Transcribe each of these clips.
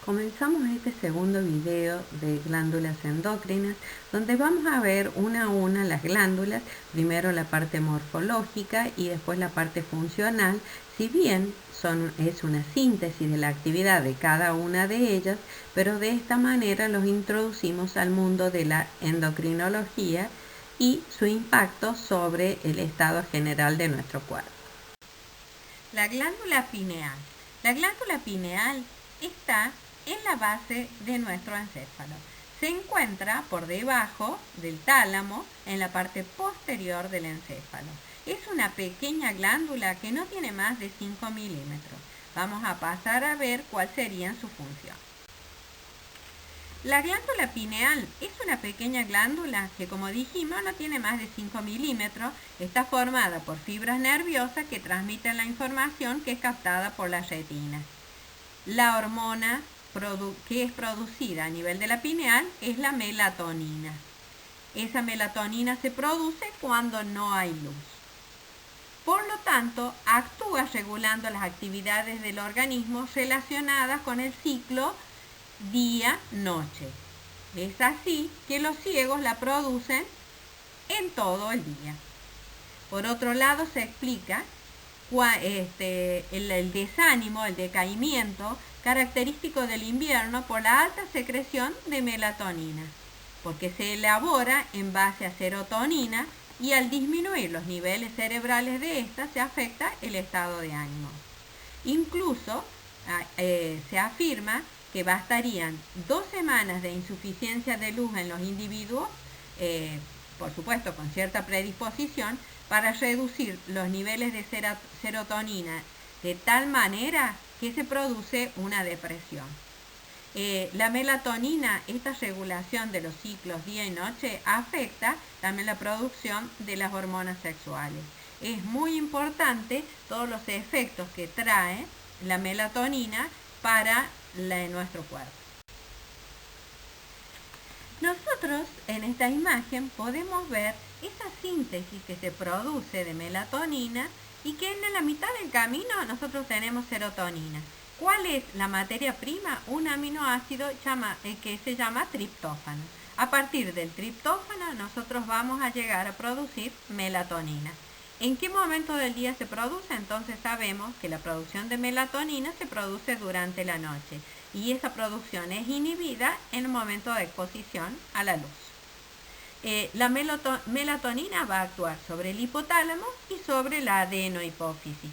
Comenzamos este segundo video de glándulas endocrinas, donde vamos a ver una a una las glándulas, primero la parte morfológica y después la parte funcional. Si bien es una síntesis de la actividad de cada una de ellas, pero de esta manera los introducimos al mundo de la endocrinología y su impacto sobre el estado general de nuestro cuerpo. La glándula pineal. La glándula pineal está en la base de nuestro encéfalo. Se encuentra por debajo del tálamo, en la parte posterior del encéfalo. Es una pequeña glándula que no tiene más de 5 milímetros. Vamos a pasar a ver cuál sería su función. La glándula pineal es una pequeña glándula que, como dijimos, no tiene más de 5 milímetros. Está formada por fibras nerviosas que transmiten la información que es captada por la retina. La hormona que es producida a nivel de la pineal es la melatonina. Esa melatonina se produce cuando no hay luz. Por lo tanto, actúa regulando las actividades del organismo relacionadas con el ciclo día-noche. Es así que los ciegos la producen en todo el día. Por otro lado, se explica el desánimo, el decaimiento característico del invierno por la alta secreción de melatonina, porque se elabora en base a serotonina y al disminuir los niveles cerebrales de esta se afecta el estado de ánimo. Incluso se afirma que bastarían 2 semanas de insuficiencia de luz en los individuos, por supuesto con cierta predisposición, para reducir los niveles de serotonina de tal manera que se produce una depresión. La melatonina, esta regulación de los ciclos día y noche, afecta también la producción de las hormonas sexuales. Es muy importante todos los efectos que trae la melatonina para nuestro cuerpo. Nosotros en esta imagen podemos ver esa síntesis que se produce de melatonina y que en la mitad del camino nosotros tenemos serotonina. ¿Cuál es la materia prima? Un aminoácido que se llama triptófano. A partir del triptófano nosotros vamos a llegar a producir melatonina. ¿En qué momento del día se produce? Entonces sabemos que la producción de melatonina se produce durante la noche y esa producción es inhibida en el momento de exposición a la luz. La melatonina va a actuar sobre el hipotálamo y sobre la adenohipófisis,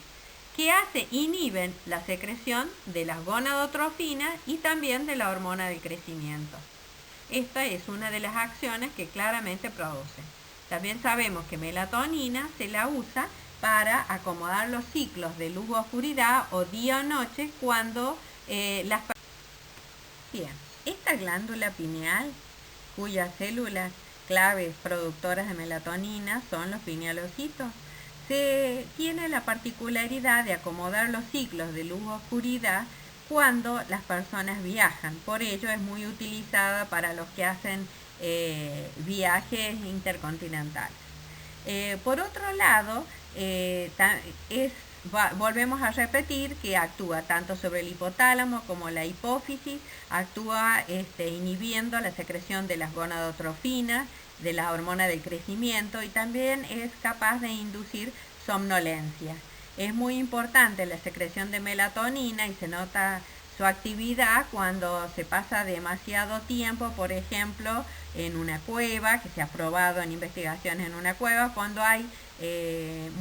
que inhiben la secreción de las gonadotrofinas y también de la hormona del crecimiento. Esta es una de las acciones que claramente producen. También sabemos que melatonina se la usa para acomodar los ciclos de luz-oscuridad o día o noche cuando Bien, esta glándula pineal, cuyas células claves productoras de melatonina son los pinealocitos, tiene la particularidad de acomodar los ciclos de luz-oscuridad cuando las personas viajan. Por ello es muy utilizada para los que hacen viajes intercontinentales. Por otro lado, volvemos a repetir que actúa tanto sobre el hipotálamo como la hipófisis, actúa inhibiendo la secreción de las gonadotrofinas, de la hormona del crecimiento, y también es capaz de inducir somnolencia. Es muy importante la secreción de melatonina y se nota su actividad cuando se pasa demasiado tiempo, por ejemplo, en una cueva, que se ha probado en investigaciones en una cueva, cuando hay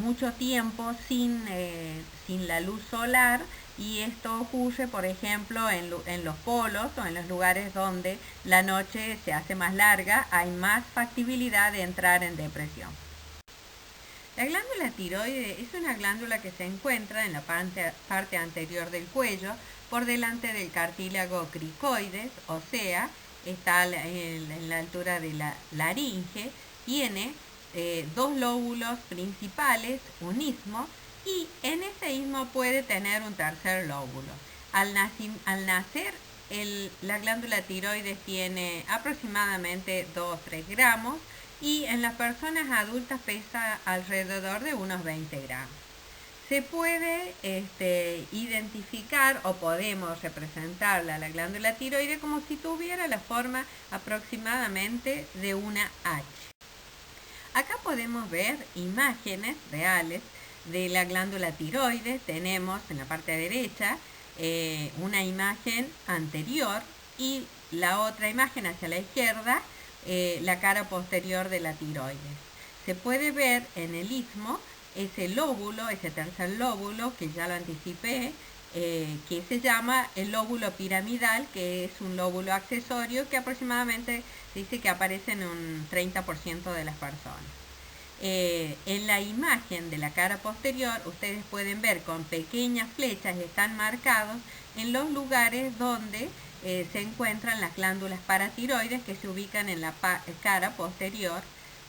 mucho tiempo sin la luz solar, y esto ocurre, por ejemplo, en los polos o en los lugares donde la noche se hace más larga, hay más factibilidad de entrar en depresión. La glándula tiroides es una glándula que se encuentra en la parte anterior del cuello, por delante del cartílago cricoides, o sea, está en la altura de la laringe. Tiene 2 lóbulos principales, un istmo, y en ese istmo puede tener un tercer lóbulo. Al nacer, la glándula tiroides tiene aproximadamente 2-3 gramos, y en las personas adultas pesa alrededor de unos 20 gramos. se puede identificar o podemos representarla, la glándula tiroides, como si tuviera la forma aproximadamente de una H. Acá podemos ver imágenes reales de la glándula tiroides. Tenemos en la parte derecha una imagen anterior y la otra imagen hacia la izquierda, la cara posterior de la tiroides. Se puede ver en el istmo ese lóbulo, ese tercer lóbulo que ya lo anticipé, que se llama el lóbulo piramidal, que es un lóbulo accesorio que aproximadamente se dice que aparece en un 30% de las personas. En la imagen de la cara posterior ustedes pueden ver con pequeñas flechas, están marcados en los lugares donde se encuentran las glándulas paratiroides, que se ubican en la cara posterior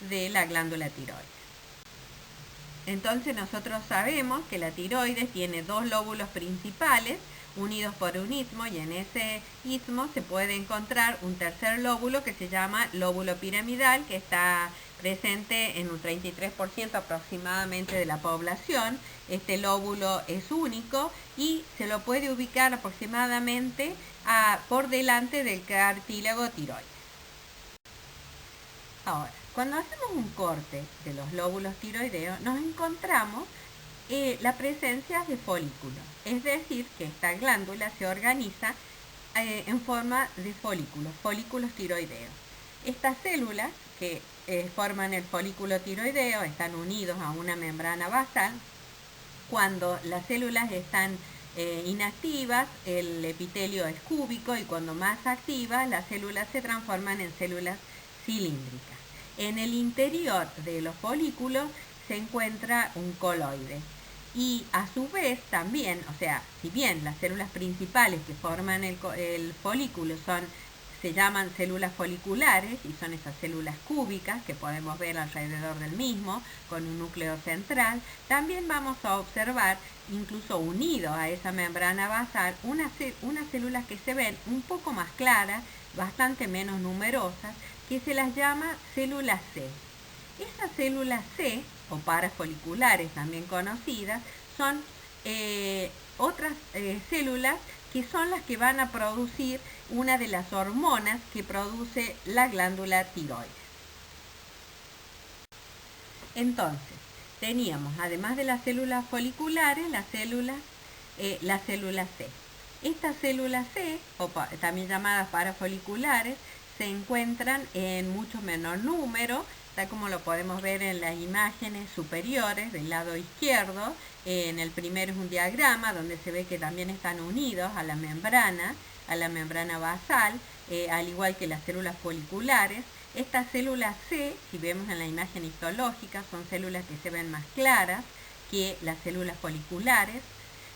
de la glándula tiroides. Entonces nosotros sabemos que la tiroides tiene dos lóbulos principales unidos por un istmo, y en ese istmo se puede encontrar un tercer lóbulo que se llama lóbulo piramidal, que está presente en un 33% aproximadamente de la población. Este lóbulo es único y se lo puede ubicar aproximadamente por delante del cartílago tiroides. Ahora, cuando hacemos un corte de los lóbulos tiroideos, nos encontramos la presencia de folículos, es decir, que esta glándula se organiza en forma de folículos tiroideos. Estas células que forman el folículo tiroideo están unidos a una membrana basal. Cuando las células están inactivas, el epitelio es cúbico, y cuando más activas, las células se transforman en células cilíndricas. En el interior de los folículos se encuentra un coloide. Y a su vez también, o sea, si bien las células principales que forman el folículo se llaman células foliculares, y son esas células cúbicas que podemos ver alrededor del mismo, con un núcleo central, también vamos a observar, incluso unido a esa membrana basal, unas células que se ven un poco más claras, bastante menos numerosas, que se las llama células C. Esas células C, o parafoliculares también conocidas, son otras células que son las que van a producir una de las hormonas que produce la glándula tiroides. Entonces, teníamos, además de las células foliculares, las células C. Estas células C, o también llamadas parafoliculares, se encuentran en mucho menor número, tal como lo podemos ver en las imágenes superiores del lado izquierdo. En el primero es un diagrama donde se ve que también están unidos a la membrana basal, al igual que las células foliculares. Estas células C, si vemos en la imagen histológica, son células que se ven más claras que las células foliculares,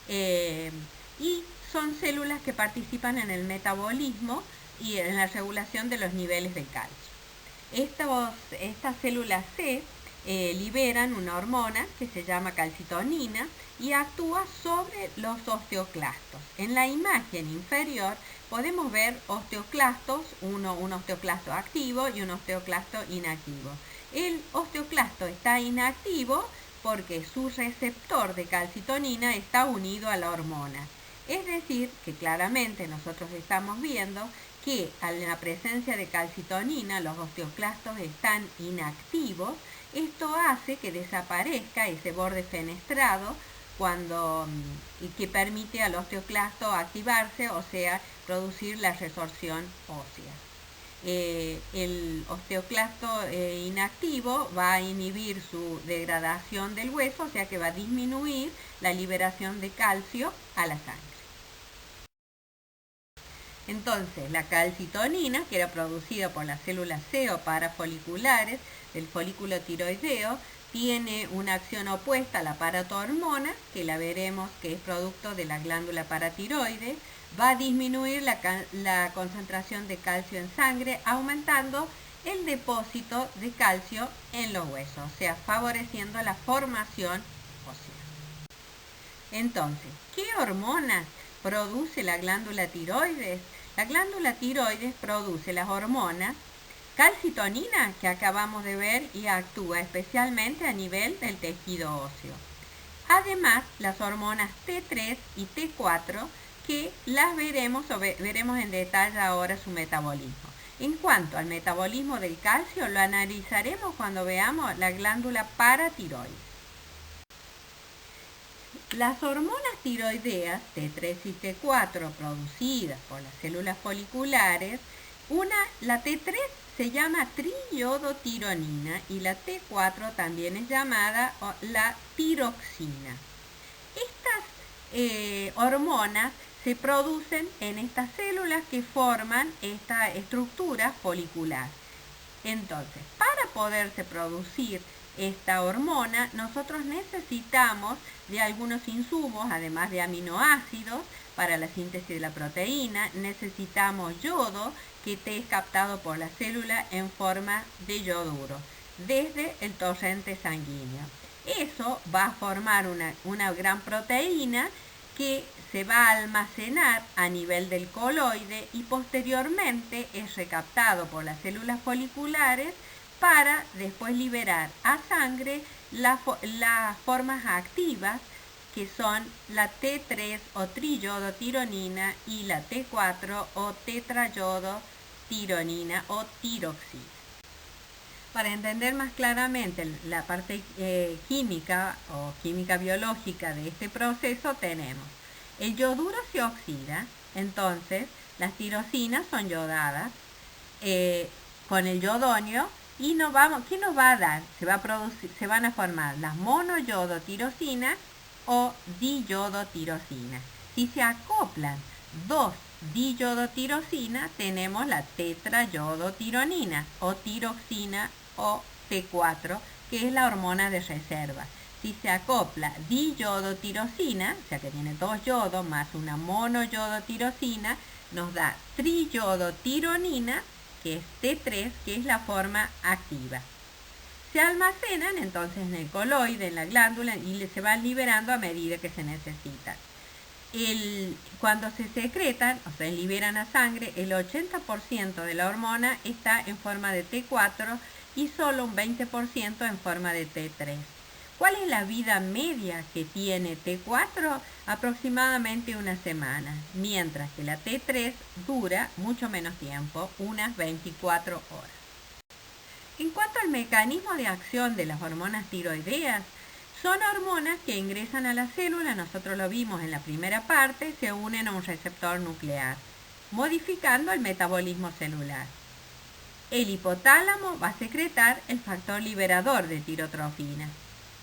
y son células que participan en el metabolismo y en la regulación de los niveles de calcio. Estas células C liberan una hormona que se llama calcitonina y actúa sobre los osteoclastos. En la imagen inferior podemos ver osteoclastos, un osteoclasto activo y un osteoclasto inactivo. El osteoclasto está inactivo porque su receptor de calcitonina está unido a la hormona. Es decir, que claramente nosotros estamos viendo que a la presencia de calcitonina los osteoclastos están inactivos. Esto hace que desaparezca ese borde fenestrado y que permite al osteoclasto activarse, o sea, producir la resorción ósea. El osteoclasto inactivo va a inhibir su degradación del hueso, o sea que va a disminuir la liberación de calcio a la sangre. Entonces, la calcitonina, que era producida por las células C o parafoliculares del folículo tiroideo, tiene una acción opuesta a la paratormona, que la veremos que es producto de la glándula paratiroides. Va a disminuir la concentración de calcio en sangre, aumentando el depósito de calcio en los huesos, o sea, favoreciendo la formación ósea. Entonces, ¿qué hormonas produce la glándula tiroides? La glándula tiroides produce las hormonas calcitonina, que acabamos de ver, y actúa especialmente a nivel del tejido óseo. Además, las hormonas T3 y T4, que las veremos en detalle ahora su metabolismo. En cuanto al metabolismo del calcio, lo analizaremos cuando veamos la glándula paratiroides. Las hormonas tiroideas T3 y T4 producidas por las células foliculares, la T3 se llama triiodotironina y la T4 también es llamada la tiroxina. Estas hormonas se producen en estas células que forman esta estructura folicular. Entonces, para poderse producir esta hormona, nosotros necesitamos de algunos insumos, además de aminoácidos, para la síntesis de la proteína. Necesitamos yodo, que es captado por la célula en forma de yoduro, desde el torrente sanguíneo. Eso va a formar una gran proteína que se va a almacenar a nivel del coloide y posteriormente es recaptado por las células foliculares para después liberar a sangre las formas activas, que son la T3 o triiodotironina y la T4 o tetrayodotironina o tiroxina. Para entender más claramente la parte química o química biológica de este proceso, tenemos el yoduro se oxida, entonces las tirosinas son yodadas con el yodonio y ¿qué nos va a dar? Se van a formar las monoyodotirosinas o diyodotirosinas. Si se acoplan dos diyodotirosinas, tenemos la tetrayodotironina o tiroxina o T4, que es la hormona de reserva. Si se acopla diyodotirosina, o sea que tiene dos yodos más una monoyodotirosina, nos da triyodotironina, que es T3, que es la forma activa. Se almacenan entonces en el coloide, en la glándula, y se van liberando a medida que se necesitan. Cuando se secretan, o sea, liberan a sangre, el 80% de la hormona está en forma de T4 y solo un 20% en forma de T3. ¿Cuál es la vida media que tiene T4? Aproximadamente una semana, mientras que la T3 dura mucho menos tiempo, unas 24 horas. En cuanto al mecanismo de acción de las hormonas tiroideas, son hormonas que ingresan a la célula, nosotros lo vimos en la primera parte, se unen a un receptor nuclear, modificando el metabolismo celular. El hipotálamo va a secretar el factor liberador de tirotrofina.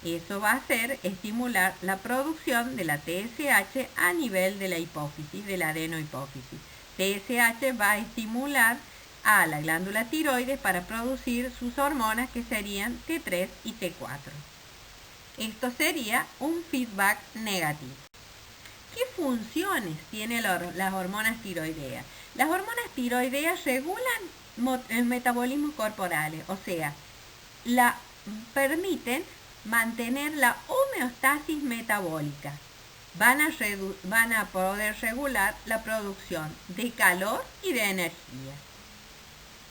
Eso va a hacer estimular la producción de la TSH a nivel de la hipófisis, de la adenohipófisis. TSH va a estimular a la glándula tiroides para producir sus hormonas, que serían T3 y T4. Esto sería un feedback negativo. ¿Qué funciones tienen las hormonas tiroideas? Las hormonas tiroideas regulan el metabolismo corporal, o sea, permiten mantener la homeostasis metabólica. Van a poder regular la producción de calor y de energía.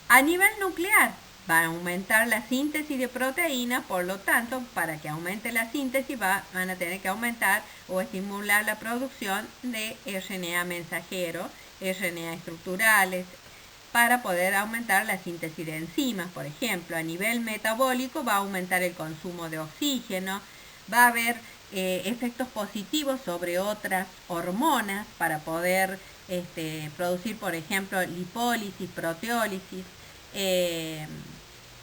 A nivel nuclear, van a aumentar la síntesis de proteínas, por lo tanto, para que aumente la síntesis van a tener que aumentar o estimular la producción de RNA mensajero, RNA estructurales, para poder aumentar la síntesis de enzimas. Por ejemplo, a nivel metabólico va a aumentar el consumo de oxígeno, va a haber efectos positivos sobre otras hormonas para poder producir, por ejemplo, lipólisis, proteólisis.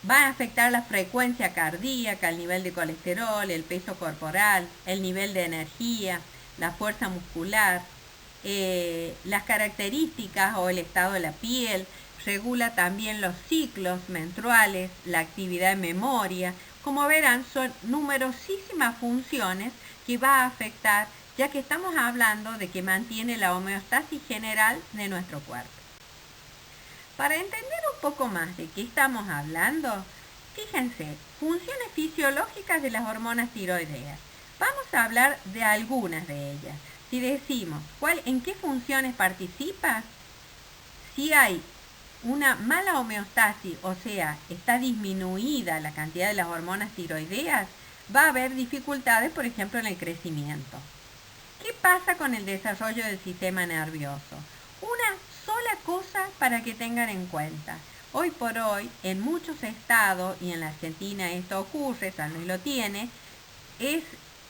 Va a afectar la frecuencia cardíaca, el nivel de colesterol, el peso corporal, el nivel de energía, la fuerza muscular, las características o el estado de la piel. Regula también los ciclos menstruales, la actividad de memoria. Como verán, son numerosísimas funciones que va a afectar, ya que estamos hablando de que mantiene la homeostasis general de nuestro cuerpo. Para entender un poco más de qué estamos hablando, fíjense, funciones fisiológicas de las hormonas tiroideas. Vamos a hablar de algunas de ellas. Si decimos en qué funciones participa, si hay una mala homeostasis, o sea, está disminuida la cantidad de las hormonas tiroideas, va a haber dificultades, por ejemplo, en el crecimiento. ¿Qué pasa con el desarrollo del sistema nervioso? Una sola cosa para que tengan en cuenta. Hoy por hoy, en muchos estados, y en la Argentina esto ocurre, San Luis lo tiene, es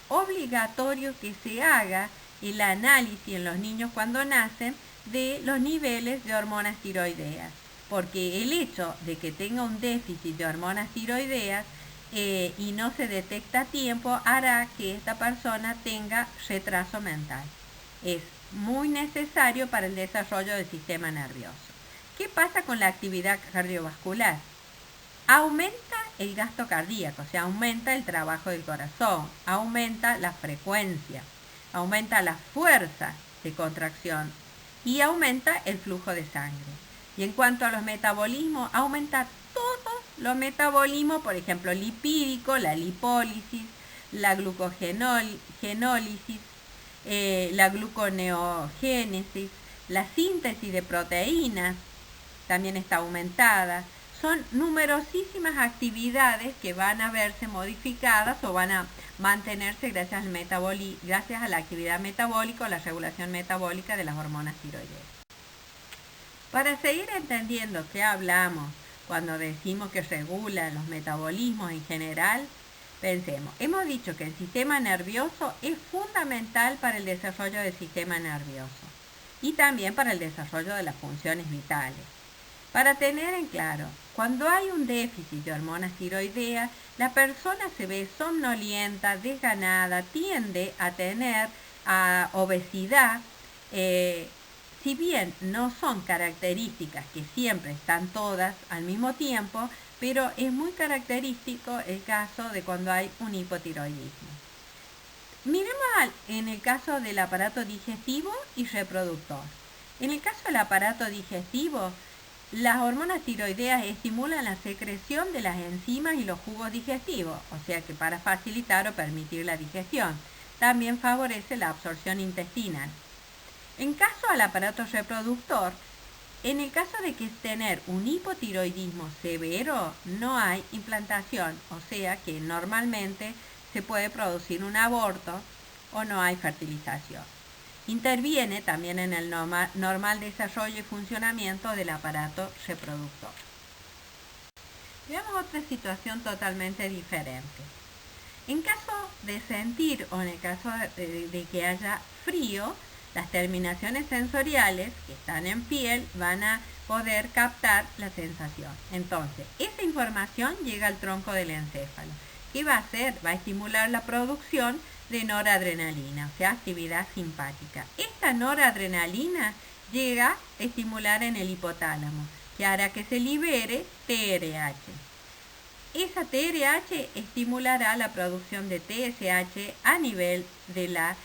obligatorio que se haga el análisis en los niños cuando nacen de los niveles de hormonas tiroideas, porque el hecho de que tenga un déficit de hormonas tiroideas y no se detecta a tiempo hará que esta persona tenga retraso mental. Es muy necesario para el desarrollo del sistema nervioso. ¿Qué pasa con la actividad cardiovascular? Aumenta el gasto cardíaco, o sea, aumenta el trabajo del corazón, aumenta la frecuencia, aumenta la fuerza de contracción y aumenta el flujo de sangre. Y en cuanto a los metabolismos, aumenta todos los metabolismos, por ejemplo, lipídico, la lipólisis, la glucogenólisis, la gluconeogénesis, la síntesis de proteínas también está aumentada. Son numerosísimas actividades que van a verse modificadas o van a mantenerse gracias a la actividad metabólica o la regulación metabólica de las hormonas tiroideas. Para seguir entendiendo qué hablamos cuando decimos que regula los metabolismos en general, pensemos, hemos dicho que el sistema nervioso es fundamental para el desarrollo del sistema nervioso y también para el desarrollo de las funciones vitales. Para tener en claro, cuando hay un déficit de hormonas tiroideas, la persona se ve somnolienta, desganada, tiende a tener obesidad. Si bien no son características que siempre están todas al mismo tiempo, pero es muy característico el caso de cuando hay un hipotiroidismo. Miremos en el caso del aparato digestivo y reproductor. En el caso del aparato digestivo, las hormonas tiroideas estimulan la secreción de las enzimas y los jugos digestivos, o sea que para facilitar o permitir la digestión. También favorece la absorción intestinal. En caso al aparato reproductor, en el caso de que tener un hipotiroidismo severo, no hay implantación, o sea que normalmente se puede producir un aborto o no hay fertilización. Interviene también en el normal desarrollo y funcionamiento del aparato reproductor. Veamos otra situación totalmente diferente. En caso de sentir o en el caso de que haya frío, las terminaciones sensoriales que están en piel van a poder captar la sensación. Entonces, esa información llega al tronco del encéfalo. ¿Qué va a hacer? Va a estimular la producción de noradrenalina, o sea, actividad simpática. Esta noradrenalina llega a estimular en el hipotálamo, que hará que se libere TRH. Esa TRH estimulará la producción de TSH a nivel de la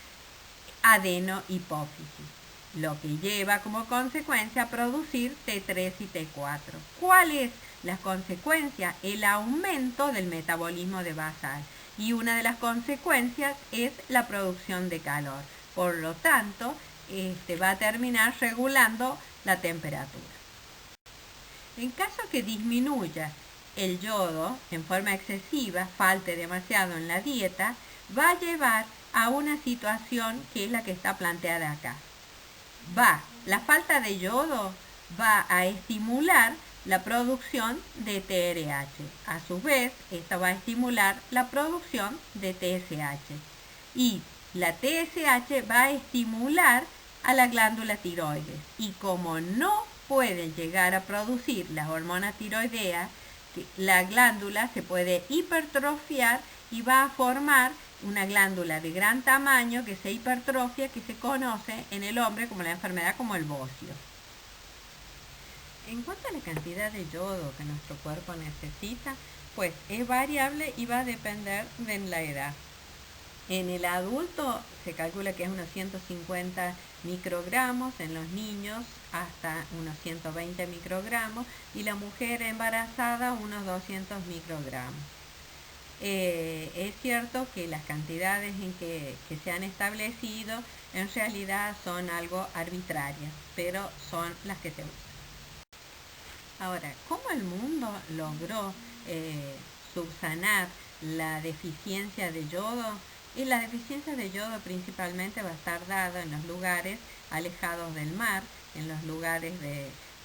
adenohipófisis, lo que lleva como consecuencia a producir T3 y T4. ¿Cuál es la consecuencia? El aumento del metabolismo de basal. Y una de las consecuencias es la producción de calor. Por lo tanto, va a terminar regulando la temperatura. En caso que disminuya el yodo en forma excesiva, falte demasiado en la dieta, va a llevar a una situación que es la que está planteada acá. La falta de yodo va a estimular la producción de TRH. A su vez, esta va a estimular la producción de TSH. Y la TSH va a estimular a la glándula tiroides. Y como no pueden llegar a producir las hormonas tiroideas, la glándula se puede hipertrofiar y va a formar una glándula de gran tamaño que se hipertrofia, que se conoce en el hombre como la enfermedad como el bocio. En cuanto a la cantidad de yodo que nuestro cuerpo necesita, pues es variable y va a depender de la edad. En el adulto se calcula que es unos 150 microgramos, en los niños hasta unos 120 microgramos y la mujer embarazada unos 200 microgramos. Es cierto que las cantidades que se han establecido en realidad son algo arbitrarias, pero son las que se usan. Ahora, ¿cómo el mundo logró subsanar la deficiencia de yodo? Y la deficiencia de yodo principalmente va a estar dada en los lugares alejados del mar, en los lugares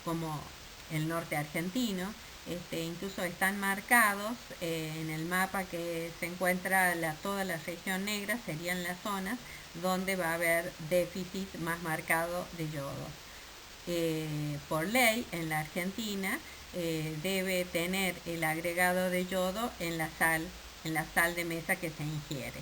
como el norte argentino. Incluso están marcados en el mapa que se encuentra toda la región negra, serían las zonas donde va a haber déficit más marcado de yodo. Por ley, en la Argentina, debe tener el agregado de yodo en la sal de mesa que se ingiere,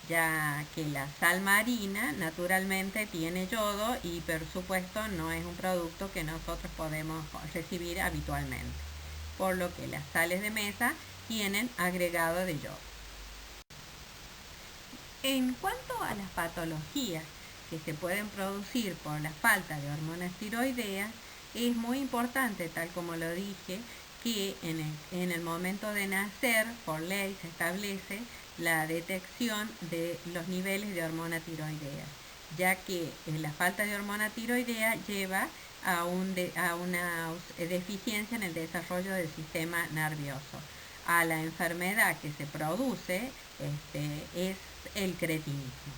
ya que la sal marina naturalmente tiene yodo y por supuesto no es un producto que nosotros podemos recibir habitualmente, por lo que las sales de mesa tienen agregado de yodo. En cuanto a las patologías que se pueden producir por la falta de hormonas tiroideas, es muy importante, tal como lo dije, que en el momento de nacer, por ley, se establece la detección de los niveles de hormona tiroidea, ya que la falta de hormona tiroidea lleva a una deficiencia en el desarrollo del sistema nervioso. A la enfermedad que se produce es el cretinismo.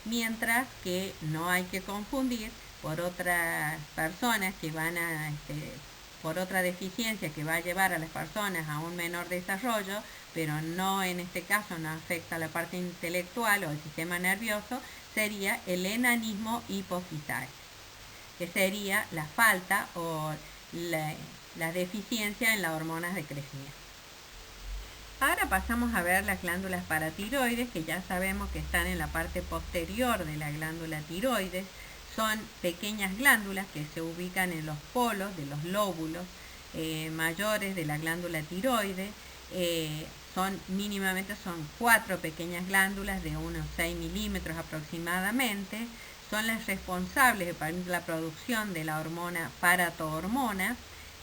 Mientras que no hay que confundir por otras personas que van a, por otra deficiencia que va a llevar a las personas a un menor desarrollo, pero no, en este caso no afecta a la parte intelectual o el sistema nervioso, sería el enanismo hipofisal, que sería la falta o la deficiencia en las hormonas de crecimiento. Ahora pasamos a ver las glándulas paratiroides, que ya sabemos que están en la parte posterior de la glándula tiroides. Son pequeñas glándulas que se ubican en los polos de los lóbulos mayores de la glándula tiroides. Son 4 pequeñas glándulas de unos 6 milímetros aproximadamente. Son las responsables de la producción de la hormona paratohormona,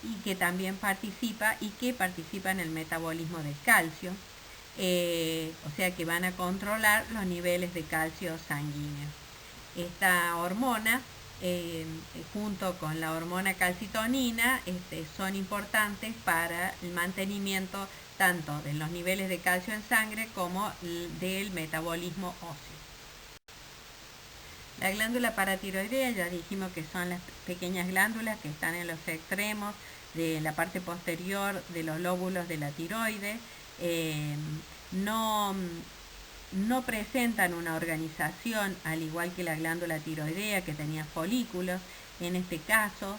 y que también participa en el metabolismo del calcio, o sea que van a controlar los niveles de calcio sanguíneo. Esta hormona, junto con la hormona calcitonina, son importantes para el mantenimiento tanto de los niveles de calcio en sangre como del metabolismo óseo. La glándula paratiroidea, ya dijimos que son las pequeñas glándulas que están en los extremos de la parte posterior de los lóbulos de la tiroides. No presentan una organización al igual que la glándula tiroidea, que tenía folículos. En este caso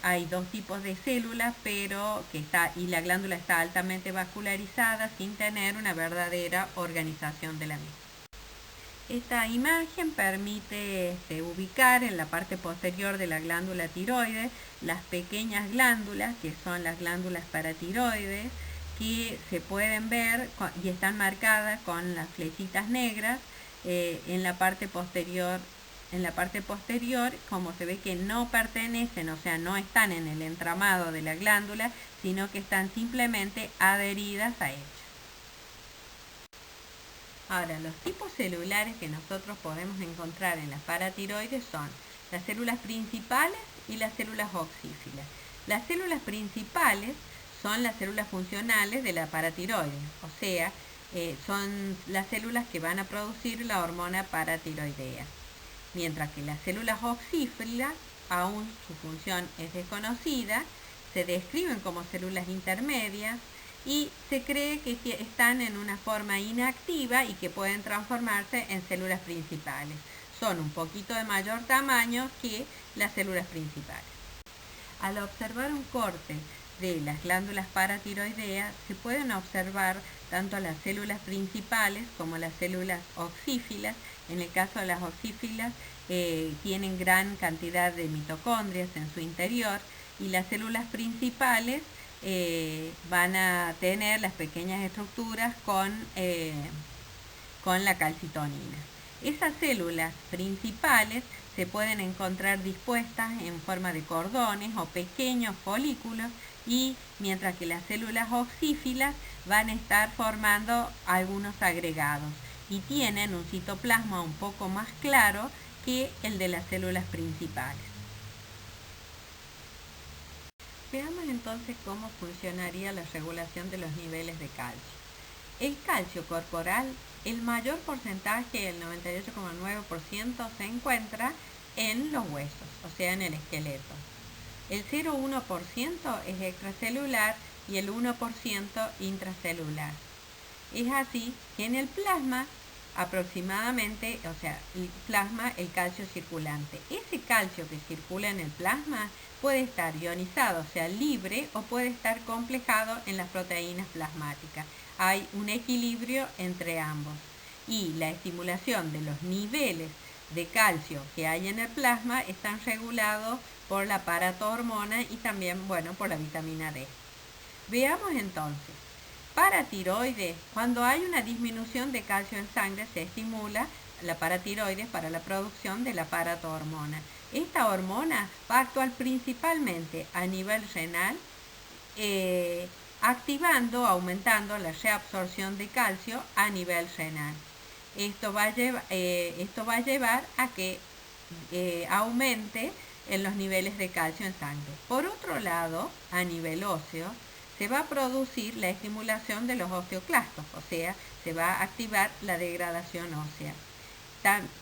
hay 2 tipos de células, pero y la glándula está altamente vascularizada sin tener una verdadera organización de la misma. Esta imagen permite ubicar en la parte posterior de la glándula tiroides las pequeñas glándulas, que son las glándulas paratiroides, que se pueden ver y están marcadas con las flechitas negras en la parte posterior. En la parte posterior, como se ve que no pertenecen, o sea, no están en el entramado de la glándula, sino que están simplemente adheridas a ella. Ahora, los tipos celulares que nosotros podemos encontrar en las paratiroides son las células principales y las células oxífilas. Las células principales son las células funcionales de la paratiroides, o sea, son las células que van a producir la hormona paratiroidea. Mientras que las células oxífilas, aún su función es desconocida, se describen como células intermedias, y se cree que están en una forma inactiva y que pueden transformarse en células principales. Son un poquito de mayor tamaño que las células principales. Al observar un corte de las glándulas paratiroideas, se pueden observar tanto las células principales como las células oxífilas. En el caso de las oxífilas, tienen gran cantidad de mitocondrias en su interior, y las células principales van a tener las pequeñas estructuras con la calcitonina. Esas células principales se pueden encontrar dispuestas en forma de cordones o pequeños folículos, y mientras que las células oxífilas van a estar formando algunos agregados y tienen un citoplasma un poco más claro que el de las células principales. Veamos en entonces cómo funcionaría la regulación de los niveles de calcio. El calcio corporal, el mayor porcentaje, el 98,9%, se encuentra en los huesos, o sea, en el esqueleto. El 0,1% es extracelular y el 1% intracelular. Es así que en el plasma aproximadamente, o sea, el plasma, el calcio circulante. Ese calcio que circula en el plasma puede estar ionizado, o sea, libre, o puede estar complejado en las proteínas plasmáticas. Hay un equilibrio entre ambos. Y la estimulación de los niveles de calcio que hay en el plasma están regulados por la paratohormona y también, bueno, por la vitamina D. Veamos entonces. Paratiroides, cuando hay una disminución de calcio en sangre, se estimula la paratiroides para la producción de la paratohormona. Esta hormona va a actuar principalmente a nivel renal, activando, aumentando la reabsorción de calcio a nivel renal. Esto va a llevar a que aumente en los niveles de calcio en sangre. Por otro lado, a nivel óseo, se va a producir la estimulación de los osteoclastos, o sea, se va a activar la degradación ósea,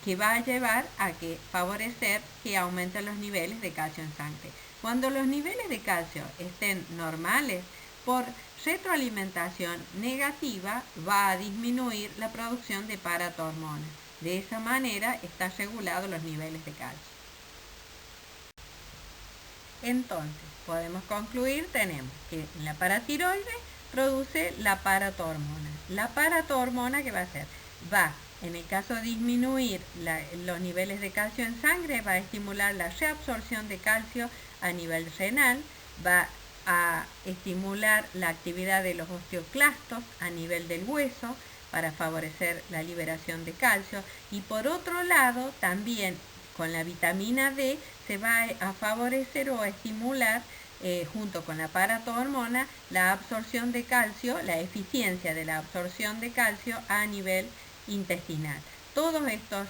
que va a llevar a favorecer que aumenten los niveles de calcio en sangre. Cuando los niveles de calcio estén normales, por retroalimentación negativa va a disminuir la producción de paratohormona. De esa manera están regulados los niveles de calcio. Entonces, podemos concluir, tenemos que la paratiroides produce la paratohormona. La paratohormona, ¿qué va a hacer? En el caso de disminuir los niveles de calcio en sangre, va a estimular la reabsorción de calcio a nivel renal, va a estimular la actividad de los osteoclastos a nivel del hueso para favorecer la liberación de calcio, y por otro lado también con la vitamina D se va a favorecer o a estimular junto con la paratohormona la absorción de calcio, la eficiencia de la absorción de calcio a nivel intestinal. Todas estas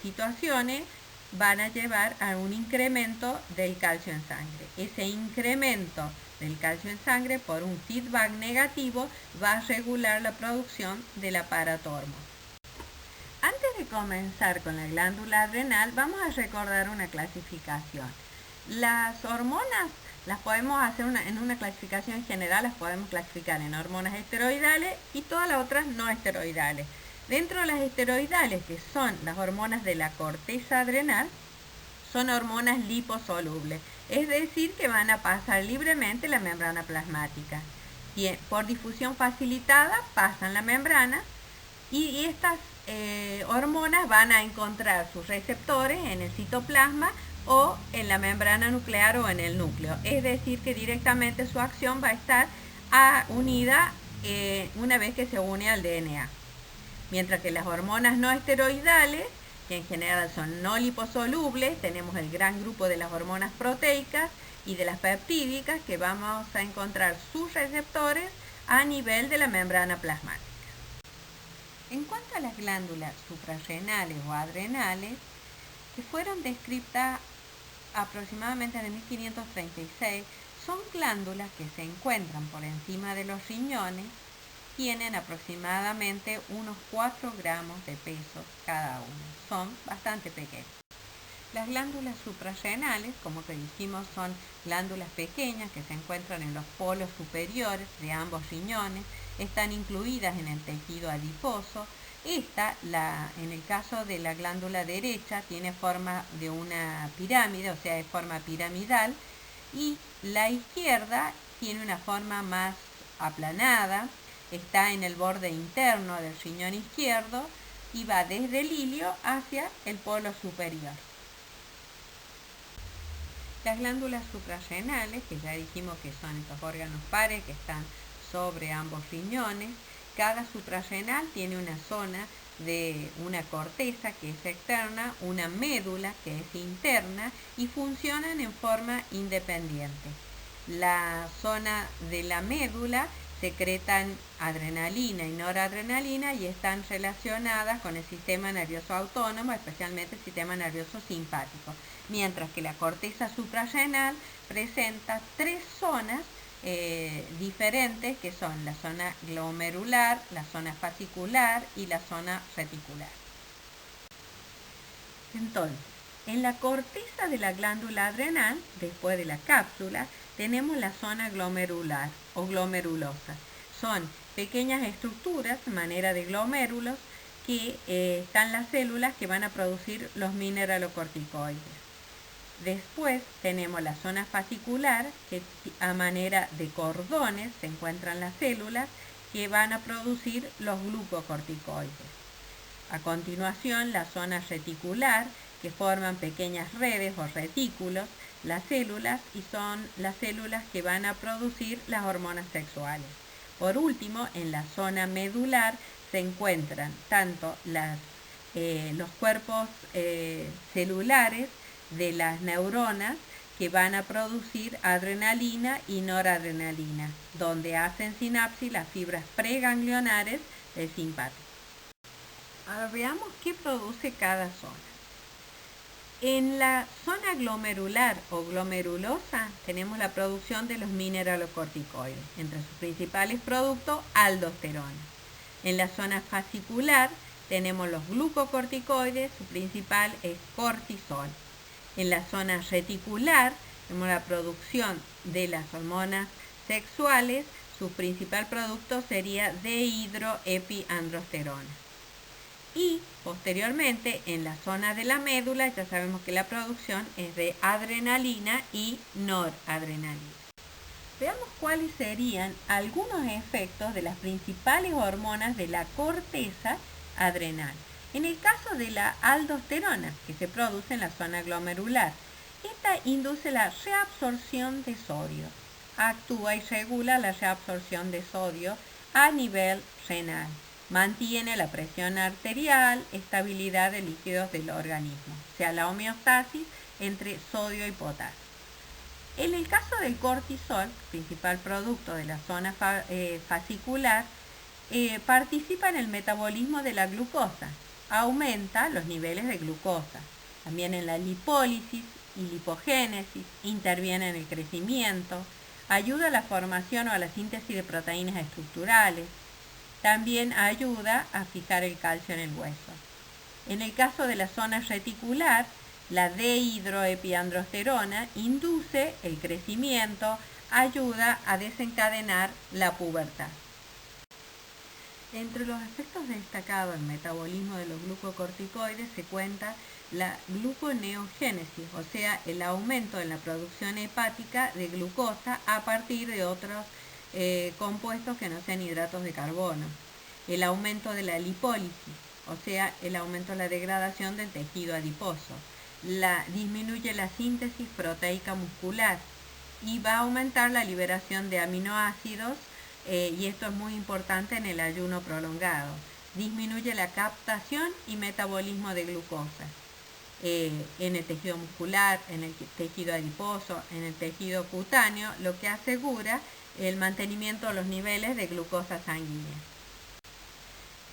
situaciones van a llevar a un incremento del calcio en sangre. Ese incremento del calcio en sangre por un feedback negativo va a regular la producción de la paratohormona. Antes de comenzar con la glándula adrenal, vamos a recordar una clasificación. Las hormonas las podemos hacer en una clasificación general, las podemos clasificar en hormonas esteroidales y todas las otras no esteroidales. Dentro de las esteroidales, que son las hormonas de la corteza adrenal, son hormonas liposolubles, es decir, que van a pasar libremente la membrana plasmática. Y por difusión facilitada pasan la membrana y estas hormonas van a encontrar sus receptores en el citoplasma o en la membrana nuclear o en el núcleo. Es decir, que directamente su acción va a estar unida una vez que se une al DNA. Mientras que las hormonas no esteroidales, que en general son no liposolubles, tenemos el gran grupo de las hormonas proteicas y de las peptídicas, que vamos a encontrar sus receptores a nivel de la membrana plasmática. En cuanto a las glándulas suprarrenales o adrenales, que fueron descritas aproximadamente en 1536, son glándulas que se encuentran por encima de los riñones, tienen aproximadamente unos 4 gramos de peso cada uno, son bastante pequeñas. Las glándulas suprarrenales, como te dijimos, son glándulas pequeñas que se encuentran en los polos superiores de ambos riñones, están incluidas en el tejido adiposo. En el caso de la glándula derecha, tiene forma de una pirámide, o sea, de forma piramidal, y la izquierda tiene una forma más aplanada, está en el borde interno del riñón izquierdo y va desde el ilio hacia el polo superior. Las glándulas suprarrenales, que ya dijimos que son estos órganos pares que están sobre ambos riñones, cada suprarrenal tiene una zona de una corteza que es externa, una médula que es interna y funcionan en forma independiente. La zona de la médula secretan adrenalina y noradrenalina y están relacionadas con el sistema nervioso autónomo, especialmente el sistema nervioso simpático, mientras que la corteza suprarrenal presenta tres zonas diferentes, que son la zona glomerular, la zona fascicular y la zona reticular. Entonces, en la corteza de la glándula adrenal, después de la cápsula, tenemos la zona glomerular o glomerulosa. Son pequeñas estructuras, manera de glomérulos, que están las células que van a producir los mineralocorticoides. Después tenemos la zona fascicular, que a manera de cordones se encuentran las células que van a producir los glucocorticoides. A continuación, la zona reticular, que forman pequeñas redes o retículos, las células, y son las células que van a producir las hormonas sexuales. Por último, en la zona medular se encuentran tanto los cuerpos celulares de las neuronas que van a producir adrenalina y noradrenalina, donde hacen sinapsis las fibras preganglionares del simpático. Ahora veamos qué produce cada zona. En la zona glomerular o glomerulosa tenemos la producción de los mineralocorticoides, entre sus principales productos aldosterona. En la zona fascicular tenemos los glucocorticoides, su principal es cortisol. En la zona reticular tenemos la producción de las hormonas sexuales, su principal producto sería dehidroepiandrosterona. Y posteriormente en la zona de la médula ya sabemos que la producción es de adrenalina y noradrenalina. Veamos cuáles serían algunos efectos de las principales hormonas de la corteza adrenal. En el caso de la aldosterona, que se produce en la zona glomerular, esta induce la reabsorción de sodio, actúa y regula la reabsorción de sodio a nivel renal, mantiene la presión arterial, estabilidad de líquidos del organismo, o sea, la homeostasis entre sodio y potasio. En el caso del cortisol, principal producto de la zona fascicular, participa en el metabolismo de la glucosa, aumenta los niveles de glucosa, también en la lipólisis y lipogénesis, interviene en el crecimiento, ayuda a la formación o a la síntesis de proteínas estructurales, también ayuda a fijar el calcio en el hueso. En el caso de la zona reticular, la dehidroepiandrosterona induce el crecimiento, ayuda a desencadenar la pubertad. Entre los efectos destacados del metabolismo de los glucocorticoides se cuenta la gluconeogénesis, o sea, el aumento en la producción hepática de glucosa a partir de otros compuestos que no sean hidratos de carbono. El aumento de la lipólisis, o sea, el aumento de la degradación del tejido adiposo. Disminuye la síntesis proteica muscular y va a aumentar la liberación de aminoácidos, y esto es muy importante en el ayuno prolongado. Disminuye la captación y metabolismo de glucosa en el tejido muscular, en el tejido adiposo, en el tejido cutáneo, lo que asegura el mantenimiento de los niveles de glucosa sanguínea.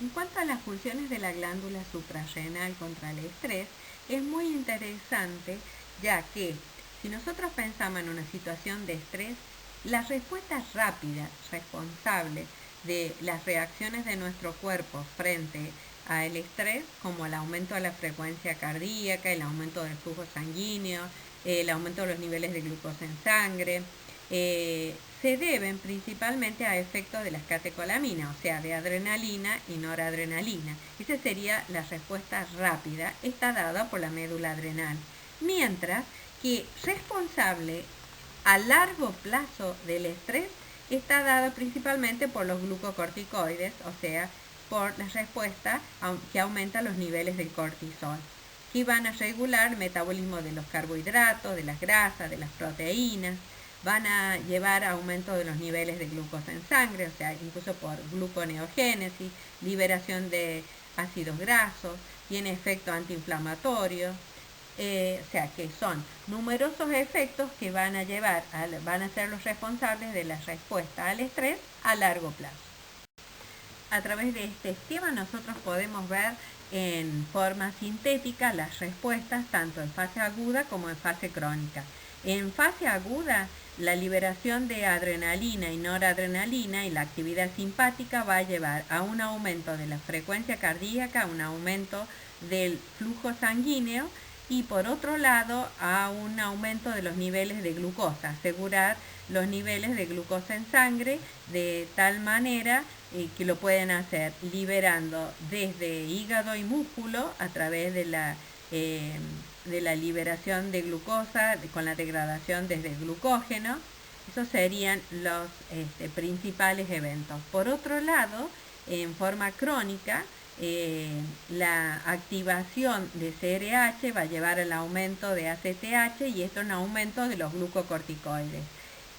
En cuanto a las funciones de la glándula suprarrenal contra el estrés, es muy interesante, ya que si nosotros pensamos en una situación de estrés, la respuesta rápida, responsable de las reacciones de nuestro cuerpo frente al estrés, como el aumento de la frecuencia cardíaca, el aumento del flujo sanguíneo, el aumento de los niveles de glucosa en sangre, se deben principalmente a efectos de las catecolaminas, o sea, de adrenalina y noradrenalina. Esa sería la respuesta rápida, está dada por la médula adrenal. Mientras que responsable a largo plazo del estrés está dado principalmente por los glucocorticoides, o sea, por la respuesta que aumenta los niveles del cortisol, que van a regular el metabolismo de los carbohidratos, de las grasas, de las proteínas, van a llevar a aumento de los niveles de glucosa en sangre, o sea, incluso por gluconeogénesis, liberación de ácidos grasos, tiene efecto antiinflamatorio, O sea que son numerosos efectos que van a ser los responsables de la respuesta al estrés a largo plazo. A través de este esquema nosotros podemos ver en forma sintética las respuestas tanto en fase aguda como en fase crónica. En fase aguda, la liberación de adrenalina y noradrenalina y la actividad simpática va a llevar a un aumento de la frecuencia cardíaca, un aumento del flujo sanguíneo y por otro lado a un aumento de los niveles de glucosa, asegurar los niveles de glucosa en sangre de tal manera que lo pueden hacer liberando desde hígado y músculo a través de la liberación de glucosa con la degradación desde el glucógeno. Esos serían los principales eventos. Por otro lado, en forma crónica, la activación de CRH va a llevar al aumento de ACTH y esto es un aumento de los glucocorticoides.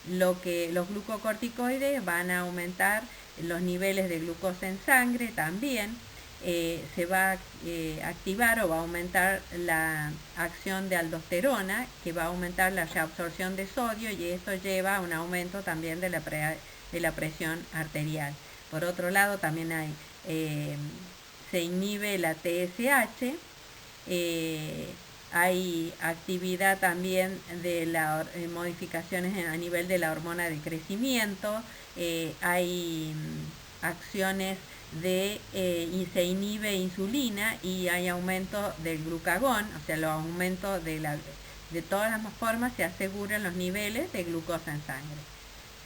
Los glucocorticoides van a aumentar los niveles de glucosa en sangre también. Se va a activar o va a aumentar la acción de aldosterona, que va a aumentar la reabsorción de sodio y esto lleva a un aumento también de la presión arterial. Por otro lado, también se inhibe la TSH, hay actividad también de las modificaciones a nivel de la hormona de crecimiento, hay acciones y se inhibe insulina y hay aumento del glucagón, o sea, los aumentos de todas las formas se aseguran los niveles de glucosa en sangre.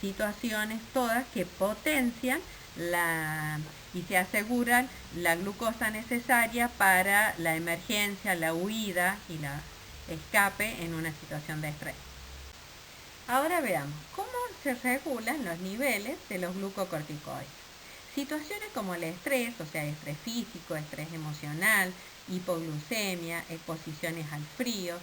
Situaciones todas que potencian y se aseguran la glucosa necesaria para la emergencia, la huida y la escape en una situación de estrés. Ahora veamos cómo se regulan los niveles de los glucocorticoides. Situaciones como el estrés, o sea, estrés físico, estrés emocional, hipoglucemia, exposiciones al frío,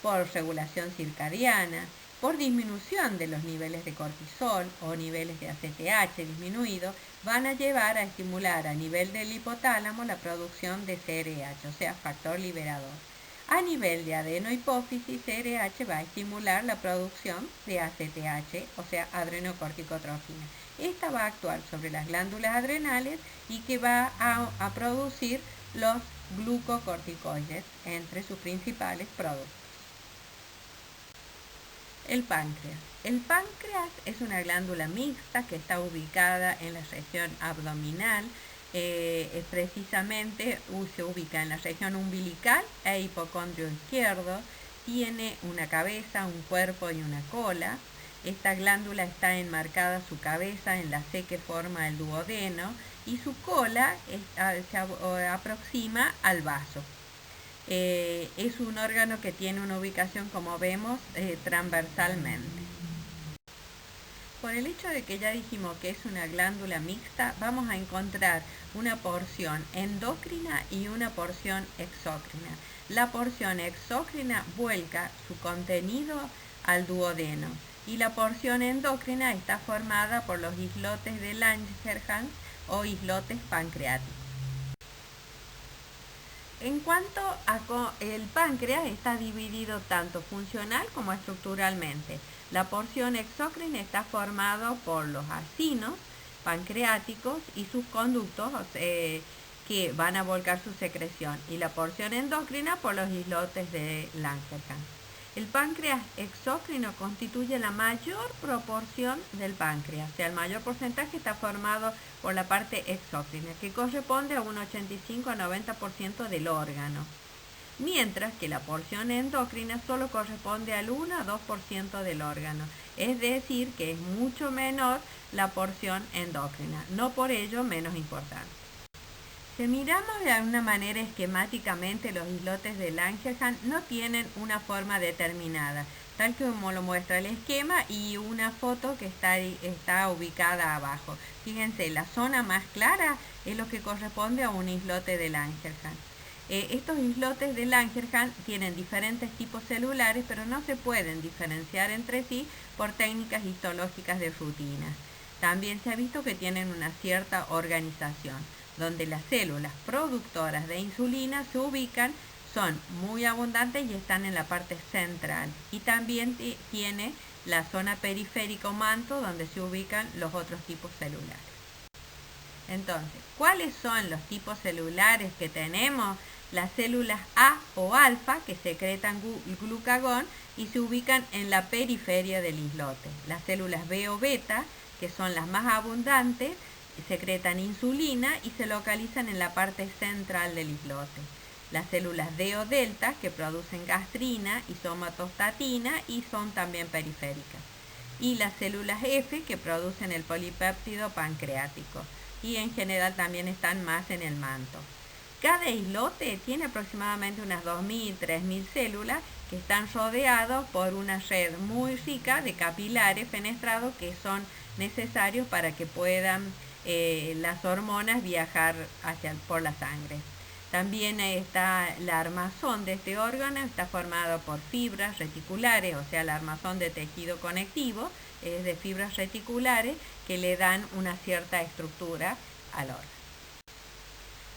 por regulación circadiana, por disminución de los niveles de cortisol o niveles de ACTH disminuidos, van a llevar a estimular a nivel del hipotálamo la producción de CRH, o sea, factor liberador. A nivel de adenohipófisis, CRH va a estimular la producción de ACTH, o sea, adrenocorticotrofina. Esta va a actuar sobre las glándulas adrenales y que va a producir los glucocorticoides entre sus principales productos. El páncreas. El páncreas es una glándula mixta que está ubicada en la región abdominal. Precisamente se ubica en la región umbilical e hipocondrio izquierdo. Tiene una cabeza, un cuerpo y una cola. Esta glándula está enmarcada su cabeza en la C que forma el duodeno y su cola se aproxima al vaso. Es un órgano que tiene una ubicación, como vemos, transversalmente. Por el hecho de que ya dijimos que es una glándula mixta, vamos a encontrar una porción endocrina y una porción exócrina. La porción exócrina vuelca su contenido al duodeno y la porción endocrina está formada por los islotes de Langerhans o islotes pancreáticos. En cuanto a el páncreas, está dividido tanto funcional como estructuralmente. La porción exócrina está formada por los acinos pancreáticos y sus conductos que van a volcar su secreción, y la porción endocrina por los islotes de Langerhans. El páncreas exócrino constituye la mayor proporción del páncreas, o sea, el mayor porcentaje está formado por la parte exócrina, que corresponde a un 85-90% del órgano, mientras que la porción endocrina solo corresponde al 1-2% del órgano, es decir, que es mucho menor la porción endocrina, no por ello menos importante. Si miramos de alguna manera esquemáticamente, los islotes de Langerhans no tienen una forma determinada, tal como lo muestra el esquema y una foto que está ubicada abajo. Fíjense, la zona más clara es lo que corresponde a un islote de Langerhans. Estos islotes de Langerhans tienen diferentes tipos celulares, pero no se pueden diferenciar entre sí por técnicas histológicas de rutina. También se ha visto que tienen una cierta organización, donde las células productoras de insulina se ubican son muy abundantes y están en la parte central. Y también tiene la zona periférica o manto donde se ubican los otros tipos celulares. Entonces, ¿cuáles son los tipos celulares que tenemos? Las células A o alfa, que secretan glucagón y se ubican en la periferia del islote. Las células B o beta, que son las más abundantes, secretan insulina y se localizan en la parte central del islote. Las células D o delta, que producen gastrina y somatostatina y son también periféricas. Y las células F, que producen el polipéptido pancreático y en general también están más en el manto. Cada islote tiene aproximadamente unas 2.000, 3.000 células que están rodeados por una red muy rica de capilares fenestrados que son necesarios para que puedan las hormonas viajar por la sangre. También está el armazón de este órgano, está formado por fibras reticulares, o sea, el armazón de tejido conectivo es de fibras reticulares que le dan una cierta estructura al órgano.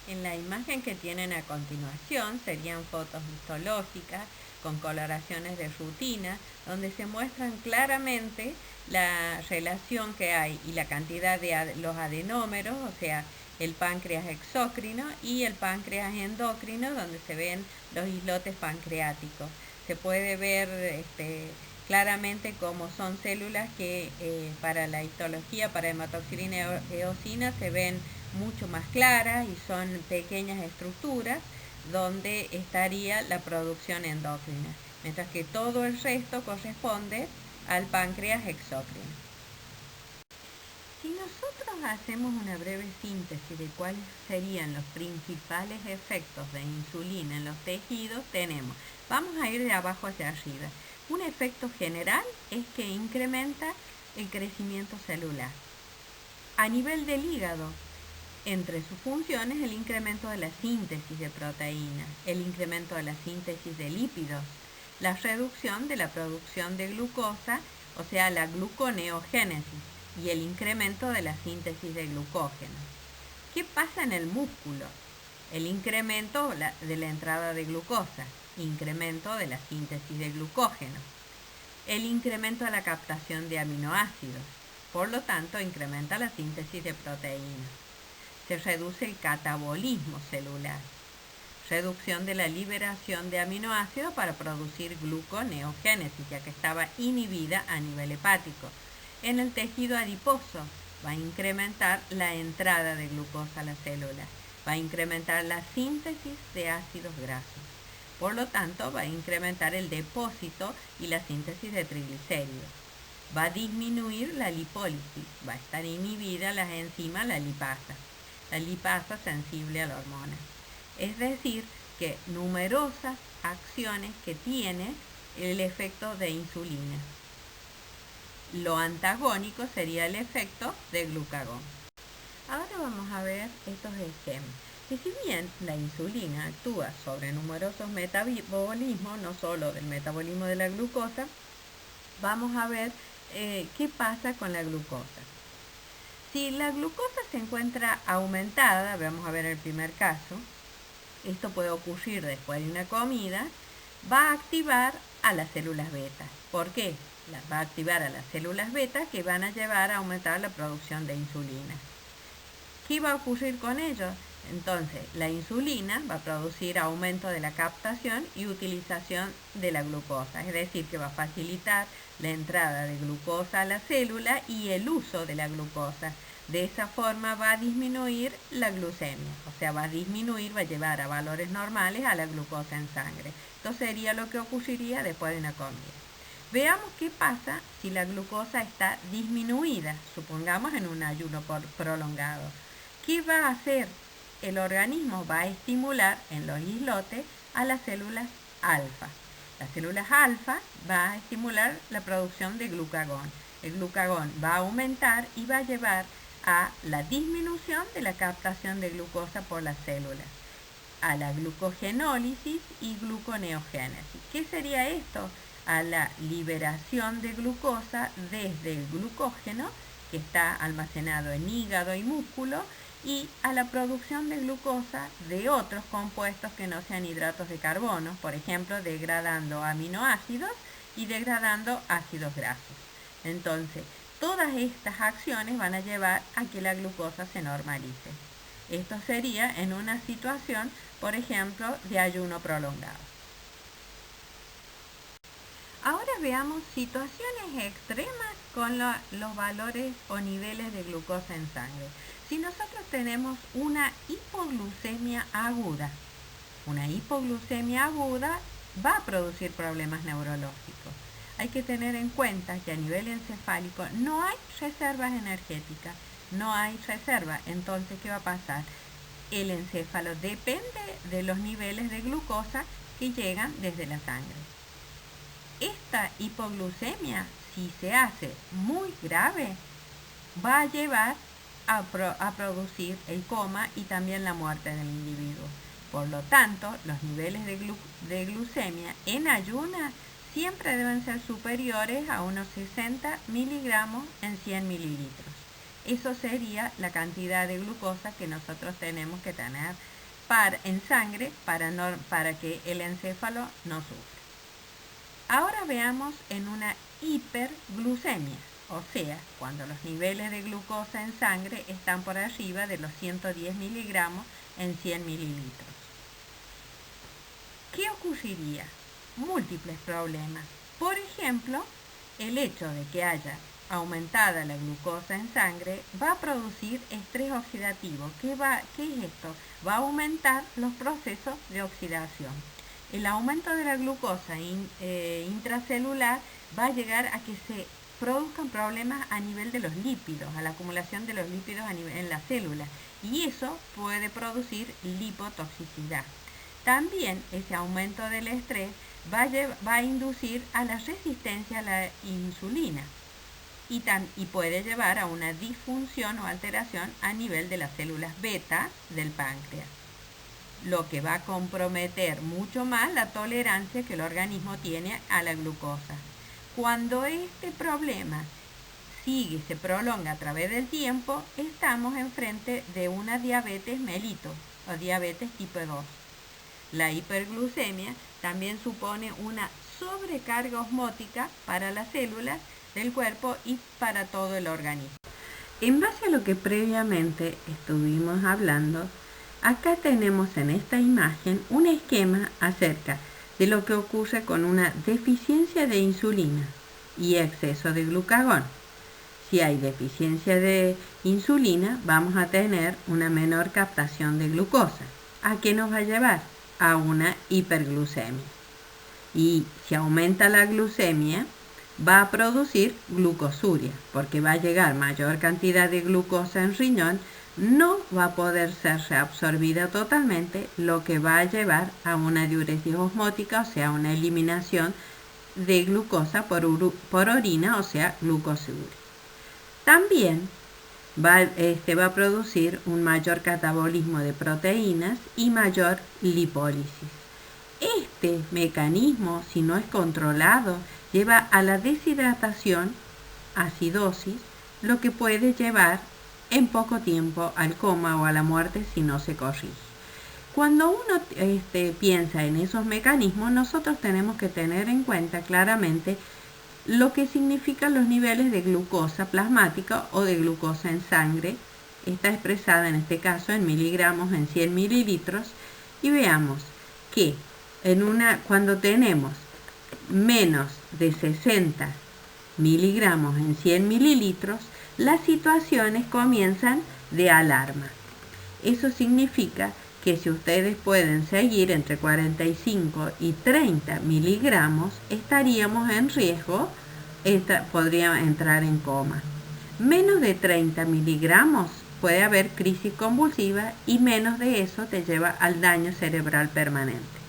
En la imagen que tienen a continuación serían fotos histológicas con coloraciones de rutina, donde se muestran claramente la relación que hay y la cantidad de los adenómeros, o sea, el páncreas exócrino y el páncreas endocrino, donde se ven los islotes pancreáticos. Se puede ver claramente cómo son células que para la histología, para hematoxilina eosina, se ven mucho más claras y son pequeñas estructuras donde estaría la producción endocrina, mientras que todo el resto corresponde al páncreas exócrino. Si nosotros hacemos una breve síntesis de cuáles serían los principales efectos de insulina en los tejidos, vamos a ir de abajo hacia arriba. Un efecto general es que incrementa el crecimiento celular. A nivel del hígado, entre sus funciones, el incremento de la síntesis de proteínas, el incremento de la síntesis de lípidos, la reducción de la producción de glucosa, o sea, la gluconeogénesis, y el incremento de la síntesis de glucógeno. ¿Qué pasa en el músculo? El incremento de la entrada de glucosa, incremento de la síntesis de glucógeno, el incremento de la captación de aminoácidos, por lo tanto incrementa la síntesis de proteínas. Se reduce el catabolismo celular, reducción de la liberación de aminoácidos para producir gluconeogénesis, ya que estaba inhibida a nivel hepático. En el tejido adiposo va a incrementar la entrada de glucosa a la célula, va a incrementar la síntesis de ácidos grasos. Por lo tanto, va a incrementar el depósito y la síntesis de triglicéridos. Va a disminuir la lipólisis, va a estar inhibida las enzimas, la lipasa sensible a la hormona. Es decir, que numerosas acciones que tiene el efecto de insulina. Lo antagónico sería el efecto de glucagón. Ahora vamos a ver estos esquemas. Que si bien la insulina actúa sobre numerosos metabolismos, no solo del metabolismo de la glucosa, vamos a ver qué pasa con la glucosa. Si la glucosa se encuentra aumentada, vamos a ver el primer caso, esto puede ocurrir después de una comida, va a activar a las células beta. ¿Por qué? Va a activar a las células beta que van a llevar a aumentar la producción de insulina. ¿Qué va a ocurrir con ello? Entonces, la insulina va a producir aumento de la captación y utilización de la glucosa, es decir, que va a facilitar la entrada de glucosa a la célula y el uso de la glucosa. De esa forma va a disminuir la glucemia, o sea, va a llevar a valores normales a la glucosa en sangre. Esto sería lo que ocurriría después de una comida. Veamos qué pasa si la glucosa está disminuida, supongamos en un ayuno prolongado. ¿Qué va a hacer? El organismo va a estimular en los islotes a las células alfa. Las células alfa va a estimular la producción de glucagón. El glucagón va a aumentar y va a llevar a la disminución de la captación de glucosa por las células, a la glucogenólisis y gluconeogénesis. ¿Qué sería esto? A la liberación de glucosa desde el glucógeno, que está almacenado en hígado y músculo, y a la producción de glucosa de otros compuestos que no sean hidratos de carbono, por ejemplo, degradando aminoácidos y degradando ácidos grasos. Entonces, todas estas acciones van a llevar a que la glucosa se normalice. Esto sería en una situación, por ejemplo, de ayuno prolongado. Ahora veamos situaciones extremas con los valores o niveles de glucosa en sangre. Si nosotros tenemos una hipoglucemia aguda va a producir problemas neurológicos. Hay que tener en cuenta que a nivel encefálico no hay reservas energéticas, no hay reserva. Entonces, ¿qué va a pasar? El encéfalo depende de los niveles de glucosa que llegan desde la sangre. Esta hipoglucemia, si se hace muy grave, va a llevar a producir el coma y también la muerte del individuo. Por lo tanto, los niveles de glucemia en ayunas siempre deben ser superiores a unos 60 miligramos en 100 mililitros. Eso sería la cantidad de glucosa que nosotros tenemos que tener en sangre para que el encéfalo no sufra. Ahora veamos en una hiperglucemia, o sea, cuando los niveles de glucosa en sangre están por arriba de los 110 miligramos en 100 mililitros. ¿Qué ocurriría? Múltiples problemas. Por ejemplo, el hecho de que haya aumentada la glucosa en sangre va a producir estrés oxidativo. ¿Qué es esto? Va a aumentar los procesos de oxidación. El aumento de la glucosa intracelular va a llegar a que se produzcan problemas a nivel de los lípidos, a la acumulación de los lípidos en la célula, y eso puede producir lipotoxicidad. También ese aumento del estrés va a inducir a la resistencia a la insulina y puede llevar a una disfunción o alteración a nivel de las células beta del páncreas, lo que va a comprometer mucho más la tolerancia que el organismo tiene a la glucosa. Cuando este problema se prolonga a través del tiempo, estamos enfrente de una diabetes mellitus o diabetes tipo 2. La hiperglucemia también supone una sobrecarga osmótica para las células del cuerpo y para todo el organismo. En base a lo que previamente estuvimos hablando, acá tenemos en esta imagen un esquema acerca de lo que ocurre con una deficiencia de insulina y exceso de glucagón. Si hay deficiencia de insulina, vamos a tener una menor captación de glucosa. ¿A qué nos va a llevar? A una hiperglucemia. Y si aumenta la glucemia, va a producir glucosuria, porque va a llegar mayor cantidad de glucosa en riñón, no va a poder ser reabsorbida totalmente, lo que va a llevar a una diuresis osmótica, o sea, una eliminación de glucosa por orina, o sea, glucosuria. También va a producir un mayor catabolismo de proteínas y mayor lipólisis. Este mecanismo, si no es controlado, lleva a la deshidratación, acidosis, lo que puede llevar en poco tiempo al coma o a la muerte si no se corrige. Cuando uno piensa en esos mecanismos, nosotros tenemos que tener en cuenta claramente lo que significan los niveles de glucosa plasmática o de glucosa en sangre. Está expresada en este caso en miligramos en 100 mililitros, y veamos que cuando tenemos menos de 60 miligramos en 100 mililitros, las situaciones comienzan de alarma. Eso significa que si ustedes pueden seguir entre 45 y 30 miligramos, estaríamos en riesgo, podría entrar en coma. Menos de 30 miligramos puede haber crisis convulsiva, y menos de eso te lleva al daño cerebral permanente.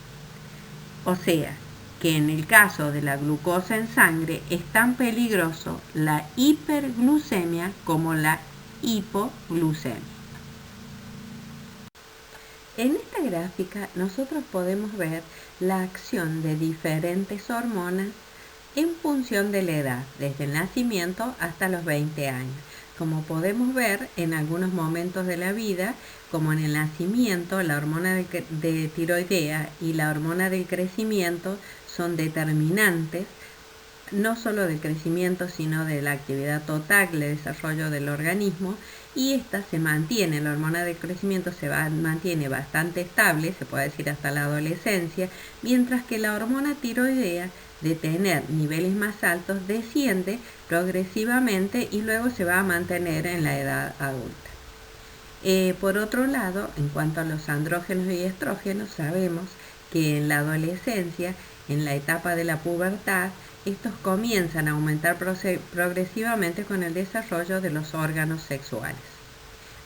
O sea, que en el caso de la glucosa en sangre es tan peligroso la hiperglucemia como la hipoglucemia. En esta gráfica nosotros podemos ver la acción de diferentes hormonas en función de la edad, desde el nacimiento hasta los 20 años. Como podemos ver, en algunos momentos de la vida, como en el nacimiento, la hormona de tiroidea y la hormona del crecimiento son determinantes no solo del crecimiento, sino de la actividad total de desarrollo del organismo, y esta se mantiene, la hormona de crecimiento mantiene bastante estable, se puede decir hasta la adolescencia, mientras que la hormona tiroidea, de tener niveles más altos, desciende progresivamente y luego se va a mantener en la edad adulta. Por otro lado, en cuanto a los andrógenos y estrógenos, sabemos que en la adolescencia, en la etapa de la pubertad, estos comienzan a aumentar progresivamente con el desarrollo de los órganos sexuales,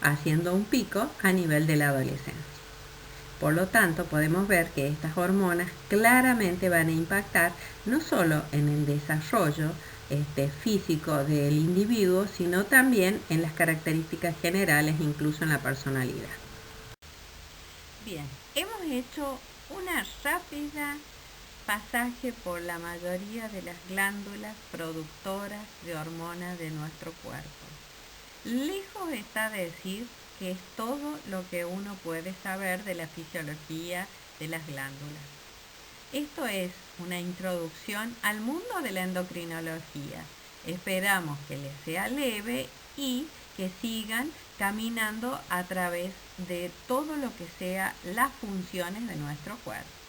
haciendo un pico a nivel de la adolescencia. Por lo tanto, podemos ver que estas hormonas claramente van a impactar no solo en el desarrollo físico del individuo, sino también en las características generales, incluso en la personalidad. Bien, hemos hecho una rápida pasaje por la mayoría de las glándulas productoras de hormonas de nuestro cuerpo. Lejos está de decir que es todo lo que uno puede saber de la fisiología de las glándulas. Esto es una introducción al mundo de la endocrinología. Esperamos que les sea leve y que sigan caminando a través de todo lo que sea las funciones de nuestro cuerpo.